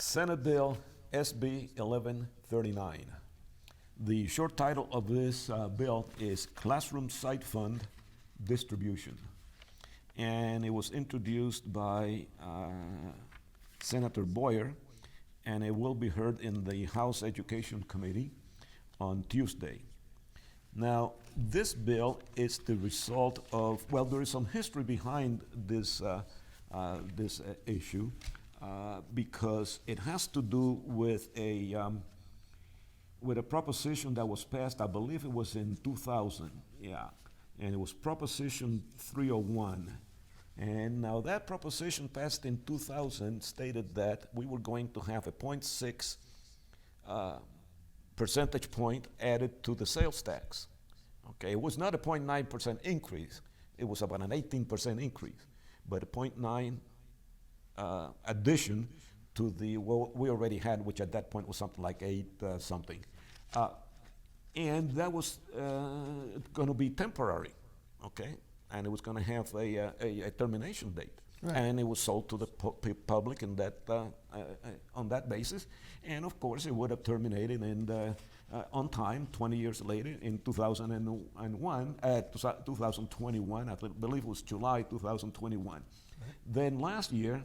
Senate Bill SB 1139. The short title of this bill is Classroom Site Fund Distribution. And it was introduced by Senator Boyer, and it will be heard in the House Education Committee on Tuesday. Now, this bill is the result of, well, there is some history behind this issue because it has to do with a proposition that was passed, I believe it was in 2000, yeah, and it was Proposition 301. And now that proposition passed in 2000 stated that we were going to have a 0.6 percentage point added to the sales tax. Okay, it was not a 0.9% increase. It was about an 18% increase, but a 0.9 addition to the what we already had, which at that point was something like 8 something. And that was going to be temporary, okay? And it was going to have a termination date. Right. And it was sold to the public in that, on that basis. And of course, it would have terminated on time 20 years later in 2021, 2021, I believe it was July 2021. Right. Then last year,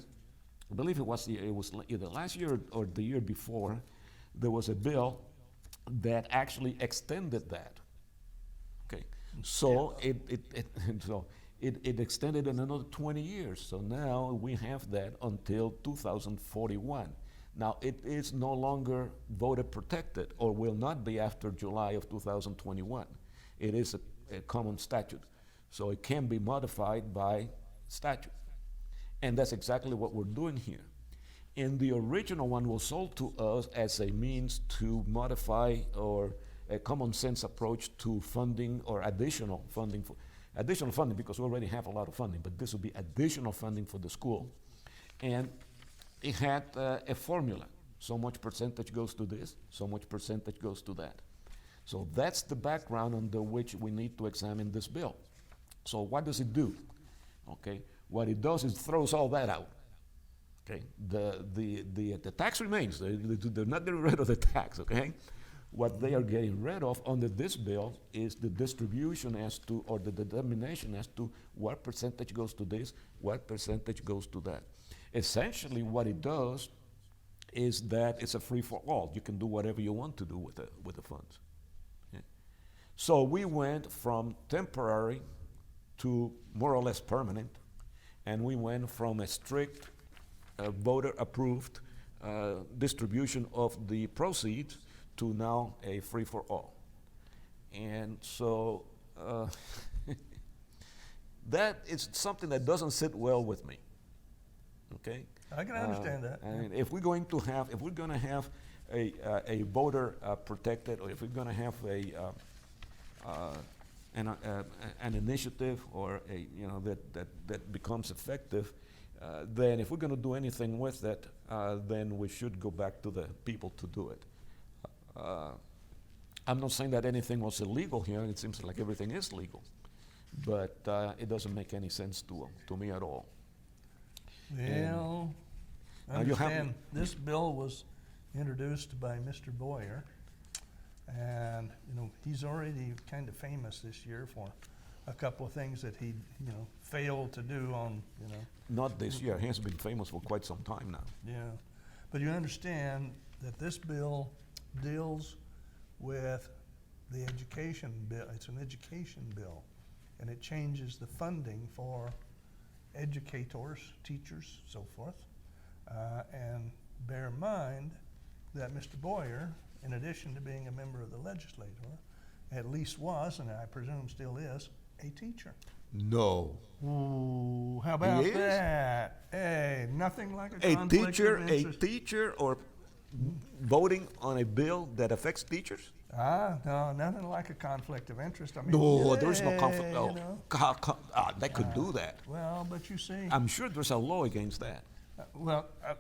I believe it was either last year or the year before, there was a bill that actually extended that. Okay, so yeah. it extended in another 20 years. So now we have that until 2041. Now it is no longer voter protected, or will not be after July of 2021. It is a common statute, so it can be modified by statute. And that's exactly what we're doing here. And the original one was sold to us as a means to modify or a common sense approach to funding or additional funding because we already have a lot of funding, but this would be additional funding for the school. And it had a formula. So much percentage goes to this, so much percentage goes to that. So that's the background under which we need to examine this bill. So what does it do? Okay. What it does is throws all that out. Okay, the tax remains. They're not getting rid of the tax. Okay, what they are getting rid of under this bill is the distribution as to, or the determination as to what percentage goes to this, what percentage goes to that. Essentially, what it does is that it's a free for all. You can do whatever you want to do with the funds. Okay? So we went from temporary to more or less permanent. And we went from a strict voter-approved distribution of the proceeds to now a free-for-all. And so that is something that doesn't sit well with me. Okay, I can understand that. And if we're going to have a voter protected, or if we're going to have an initiative or that becomes effective, then if we're going to do anything with it, then we should go back to the people to do it. I'm not saying that anything was illegal here. It seems like everything is legal, but it doesn't make any sense to me at all. Well, I understand this bill was introduced by Mr. Boyer. And he's already kind of famous this year for a couple of things that he failed to do on Not this year. He has been famous for quite some time now. Yeah, but you understand that this bill deals with the education bill. It's an education bill, and it changes the funding for educators, teachers, so forth. And bear in mind that Mr. Boyer, in addition to being a member of the legislature, at least was, and I presume still is, a teacher. No. Ooh, how about that? Hey, nothing like a conflict of interest. A teacher or voting on a bill that affects teachers? No, nothing like a conflict of interest. I mean, no, there's no conflict. They could do that. Well, but you see. I'm sure there's a law against that.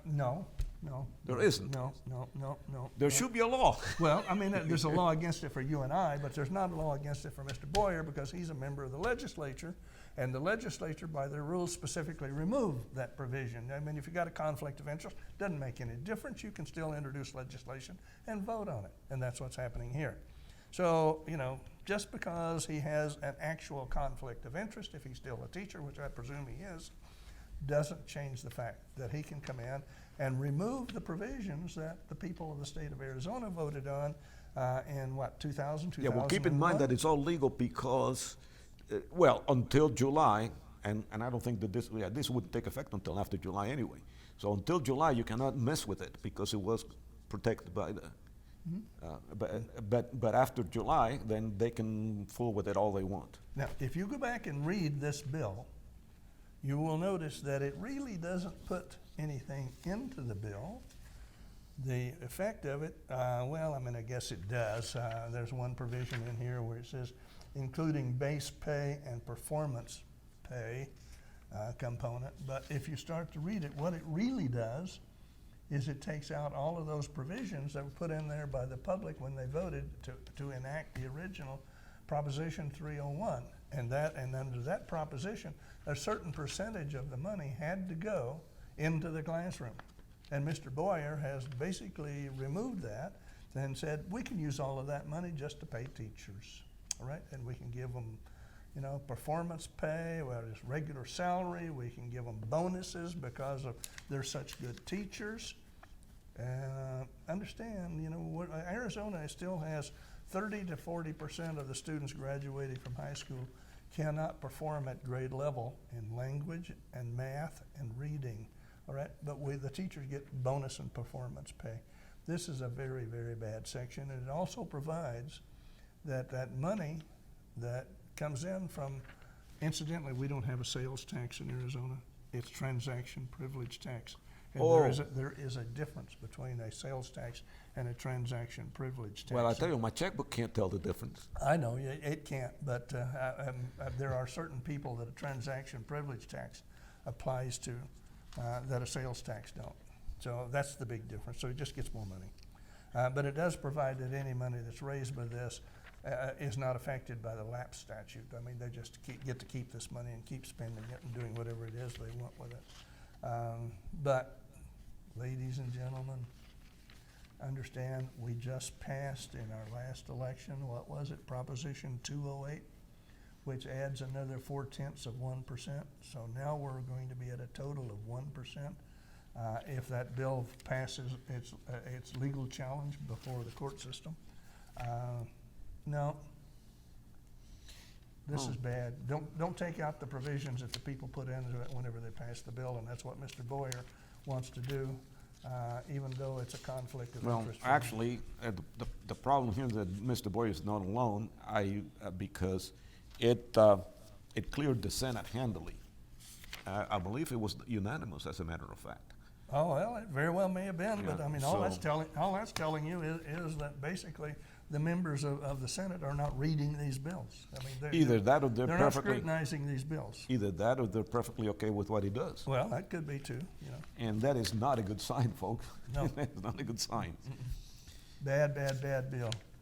No. There isn't. No. There should be a law. Well, I mean, there's a law against it for you and I, but there's not a law against it for Mr. Boyer because he's a member of the legislature, And the legislature, by their rules, specifically removed that provision. I mean, if you got a conflict of interest, doesn't make any difference. You can still introduce legislation and vote on it. And that's what's happening here. So, you know, just because he has an actual conflict of interest, if he's still a teacher, which I presume he is, doesn't change the fact that he can come in and remove the provisions that the people of the state of Arizona voted on in what, 2000, Yeah, well, keep in mind 2001? that it's all legal because, well, until July, and I don't think that this wouldn't take effect until after July anyway. So until July, you cannot mess with it because it was protected by the, but after July, then they can fool with it all they want. Now, if you go back and read this bill, you will notice that it really doesn't put anything into the bill. The effect of it, well, I mean, I guess it does. There's one provision in here where it says, including base pay and performance pay component. But if you start to read it, what it really does is it takes out all of those provisions that were put in there by the public when they voted to enact the original Proposition 301. And under that proposition, a certain percentage of the money had to go into the classroom. And Mr. Boyer has basically removed that and said, we can use all of that money just to pay teachers, all right? And we can give them, you know, performance pay, well, just regular salary. We can give them bonuses because of they're such good teachers. Understand, you know, Arizona still has 30 to 40% of the students graduating from high school cannot perform at grade level in language and math and reading, all right? But the teachers get bonus and performance pay. This is a very, very bad section, and it also provides that money that comes in from, incidentally, we don't have a sales tax in Arizona. It's transaction privilege tax. And there is a difference between a sales tax and a transaction privilege tax. Well, I tell you, my checkbook can't tell the difference. I know, it can't, but there are certain people that a transaction privilege tax applies to that a sales tax don't. So that's the big difference. So it just gets more money. But it does provide that any money that's raised by this is not affected by the lapse statute. I mean, they just get to keep this money and keep spending it and doing whatever it is they want with it. But, ladies and gentlemen, understand we just passed in our last election, what was it, Proposition 208, which adds another 0.4%. So now we're going to be at a total of 1%. If that bill passes its legal challenge before the court system. No, this is bad. Don't take out the provisions that the people put into it whenever they pass the bill, and that's what Mr. Boyer wants to do, even though it's a conflict of Well, interest. actually, the problem here is that Mr. Boyer is not alone, because it cleared the Senate handily. I believe it was unanimous, as a matter of fact. Oh, well, it very well may have been, but Yeah, I mean, all that's so- telling you is that basically the members of the Senate are not reading these bills. I mean, Either that or they're not perfectly, scrutinizing these bills. either that or they're perfectly okay with what he does. Well, that could be too, you know. And that is not a good sign, folks. No. That's not a good sign. Bad, bad, bad bill.